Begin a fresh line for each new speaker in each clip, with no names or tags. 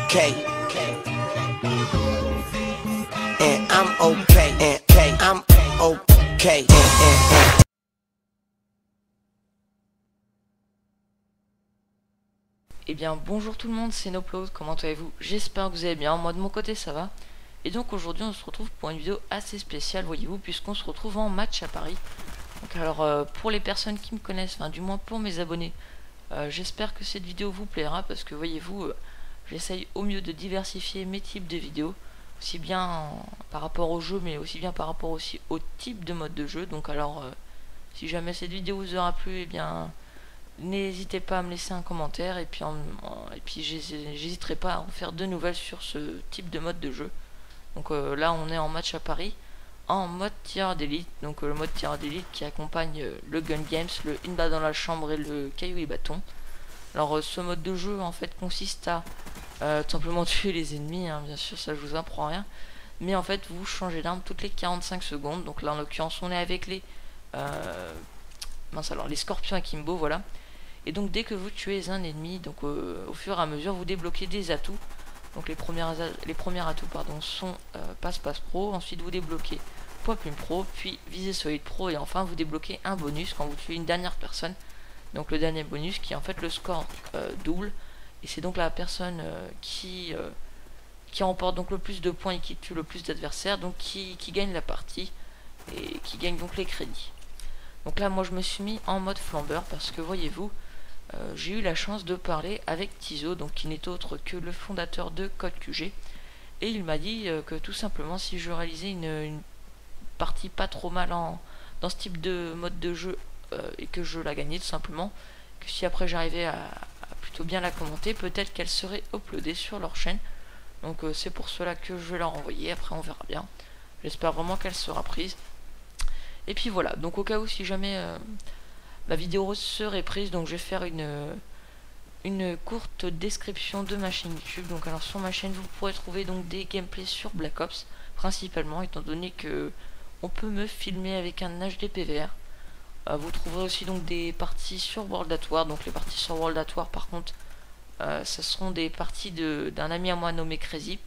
okay, and I'm okay, and I'm okay, and.
Eh bien bonjour tout le monde, c'est Noplose, comment allez-vous? J'espère que vous allez bien, moi de mon côté ça va. Et donc aujourd'hui on se retrouve pour une vidéo assez spéciale, voyez-vous, puisqu'on se retrouve en match à Paris. Donc alors pour les personnes qui me connaissent, enfin du moins pour mes abonnés, j'espère que cette vidéo vous plaira, parce que voyez-vous, j'essaye au mieux de diversifier mes types de vidéos, aussi bien par rapport au jeu, mais aussi bien par rapport aussi au type de mode de jeu. Donc alors si jamais cette vidéo vous aura plu, eh bien n'hésitez pas à me laisser un commentaire, et puis j'hésiterai pas à en faire de nouvelles sur ce type de mode de jeu. Donc là on est en match à Paris en mode tireur d'élite, donc le mode tireur d'élite qui accompagne le Gun Games, le Inba dans la chambre et le caillou et bâton. Alors ce mode de jeu en fait consiste à tout simplement tuer les ennemis, hein, bien sûr ça je vous apprends rien, mais en fait vous changez d'arme toutes les 45 secondes. Donc là en l'occurrence on est avec les les scorpions à Kimbo, voilà. Et donc dès que vous tuez un ennemi, donc au fur et à mesure vous débloquez des atouts. Donc les premiers atouts sont passe-passe pro, ensuite vous débloquez poids plume pro, puis visée solide pro, et enfin vous débloquez un bonus quand vous tuez une dernière personne. Donc le dernier bonus qui est en fait le score double, et c'est donc la personne qui remporte donc le plus de points et qui tue le plus d'adversaires, donc qui gagne la partie et qui gagne donc les crédits. Donc là moi je me suis mis en mode flambeur parce que voyez-vous, j'ai eu la chance de parler avec Tizo, donc qui n'est autre que le fondateur de Code QG, et il m'a dit que tout simplement si je réalisais une partie pas trop mal dans ce type de mode de jeu, et que je la gagnais tout simplement, que si après j'arrivais à plutôt bien la commenter, peut-être qu'elle serait uploadée sur leur chaîne. Donc c'est pour cela que je vais leur envoyer, après on verra bien. J'espère vraiment qu'elle sera prise. Et puis voilà, donc au cas où si jamais ma vidéo serait prise, donc je vais faire une courte description de ma chaîne YouTube. Donc alors sur ma chaîne vous pourrez trouver donc des gameplays sur Black Ops principalement, étant donné que on peut me filmer avec un HD PVR. Vous trouverez aussi donc des parties sur World at War. Donc les parties sur World at War par contre ça seront des parties d'un ami à moi nommé Crazy.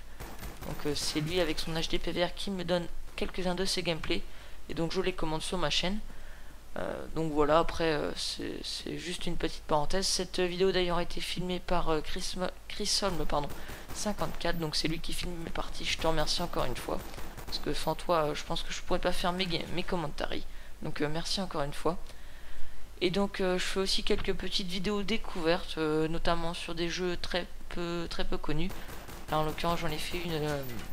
Donc c'est lui avec son HD PVR qui me donne quelques-uns de ses gameplays, et donc je les commande sur ma chaîne. Donc voilà, après c'est juste une petite parenthèse. Cette vidéo d'ailleurs a été filmée par Chris-Holm 54, donc c'est lui qui filme mes parties. Je te remercie encore une fois, parce que sans toi je pense que je pourrais pas faire mes commentaires. Donc merci encore une fois. Et donc je fais aussi quelques petites vidéos découvertes, notamment sur des jeux très peu connus. Là en l'occurrence j'en ai fait une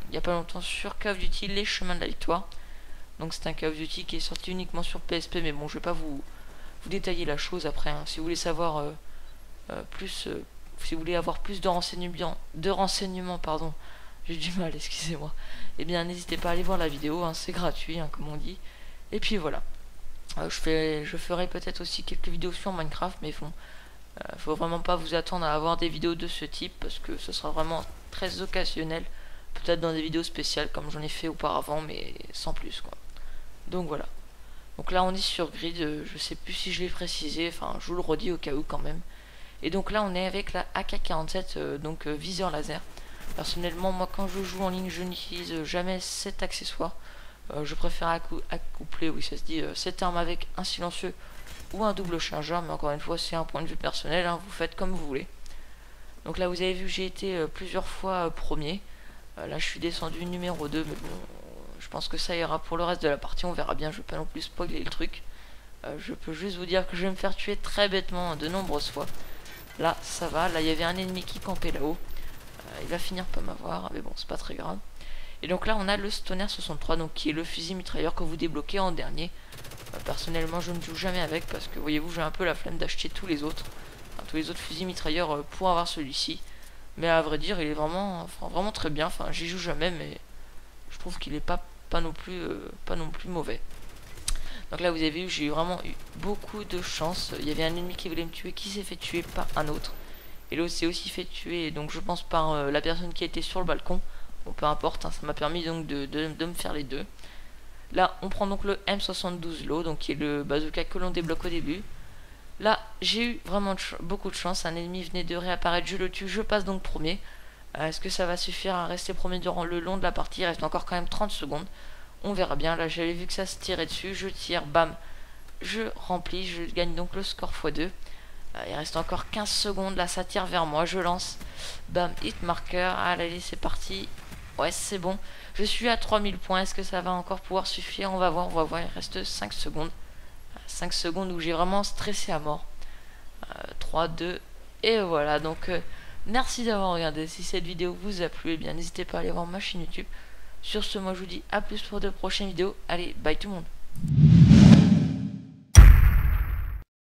il y a pas longtemps sur Call of Duty Les Chemins de la Victoire. Donc c'est un Call of Duty qui est sorti uniquement sur PSP, mais bon je vais pas vous détailler la chose après, hein. Si vous voulez savoir si vous voulez avoir plus de renseignements, j'ai du mal, excusez-moi, et bien n'hésitez pas à aller voir la vidéo, hein, c'est gratuit, hein, comme on dit. Et puis voilà, je ferai peut-être aussi quelques vidéos sur Minecraft, mais bon, faut vraiment pas vous attendre à avoir des vidéos de ce type, parce que ce sera vraiment très occasionnel, peut-être dans des vidéos spéciales comme j'en ai fait auparavant, mais sans plus quoi. Donc voilà. Donc là on est sur grid, je sais plus si je l'ai précisé, enfin je vous le redis au cas où quand même. Et donc là on est avec la AK-47, donc viseur laser. Personnellement moi quand je joue en ligne je n'utilise jamais cet accessoire. Je préfère accoupler, oui ça se dit, cette arme avec un silencieux ou un double chargeur, mais encore une fois c'est un point de vue personnel, hein, vous faites comme vous voulez. Donc là vous avez vu j'ai été plusieurs fois premier. Là je suis descendu numéro 2, mais bon, je pense que ça ira pour le reste de la partie, on verra bien, je vais pas non plus spoiler le truc. Je peux juste vous dire que je vais me faire tuer très bêtement de nombreuses fois. Là ça va, là il y avait un ennemi qui campait là-haut. Il va finir par m'avoir, mais bon c'est pas très grave. Et donc là on a le Stoner 63, donc qui est le fusil mitrailleur que vous débloquez en dernier. Personnellement je ne joue jamais avec, parce que voyez-vous j'ai un peu la flemme d'acheter tous les autres fusils mitrailleurs pour avoir celui-ci. Mais à vrai dire il est vraiment très bien, enfin j'y joue jamais, mais je trouve qu'il est pas non plus mauvais. Donc là vous avez vu, j'ai vraiment eu beaucoup de chance. Il y avait un ennemi qui voulait me tuer, qui s'est fait tuer par un autre, et l'autre s'est aussi fait tuer, donc je pense par la personne qui était sur le balcon. Bon peu importe, hein, ça m'a permis donc de me faire les deux. Là on prend donc le M72 low, donc qui est le bazooka que l'on débloque au début. Là j'ai eu vraiment beaucoup de chance, un ennemi venait de réapparaître, je le tue, je passe donc premier. Est-ce que ça va suffire à rester premier durant le long de la partie? Il reste encore quand même 30 secondes. On verra bien. Là, j'avais vu que ça se tirait dessus. Je tire, bam, je remplis. Je gagne donc le score x2. Il reste encore 15 secondes. Là, ça tire vers moi. Je lance. Bam, hit marker. Allez, c'est parti. Ouais, c'est bon. Je suis à 3000 points. Est-ce que ça va encore pouvoir suffire? On va voir, on va voir. Il reste 5 secondes. 5 secondes où j'ai vraiment stressé à mort. 3, 2, et voilà. Donc, merci d'avoir regardé. Si cette vidéo vous a plu, eh bien, n'hésitez pas à aller voir ma chaîne YouTube. Sur ce, moi, je vous dis à plus pour de prochaines vidéos. Allez, bye tout le monde.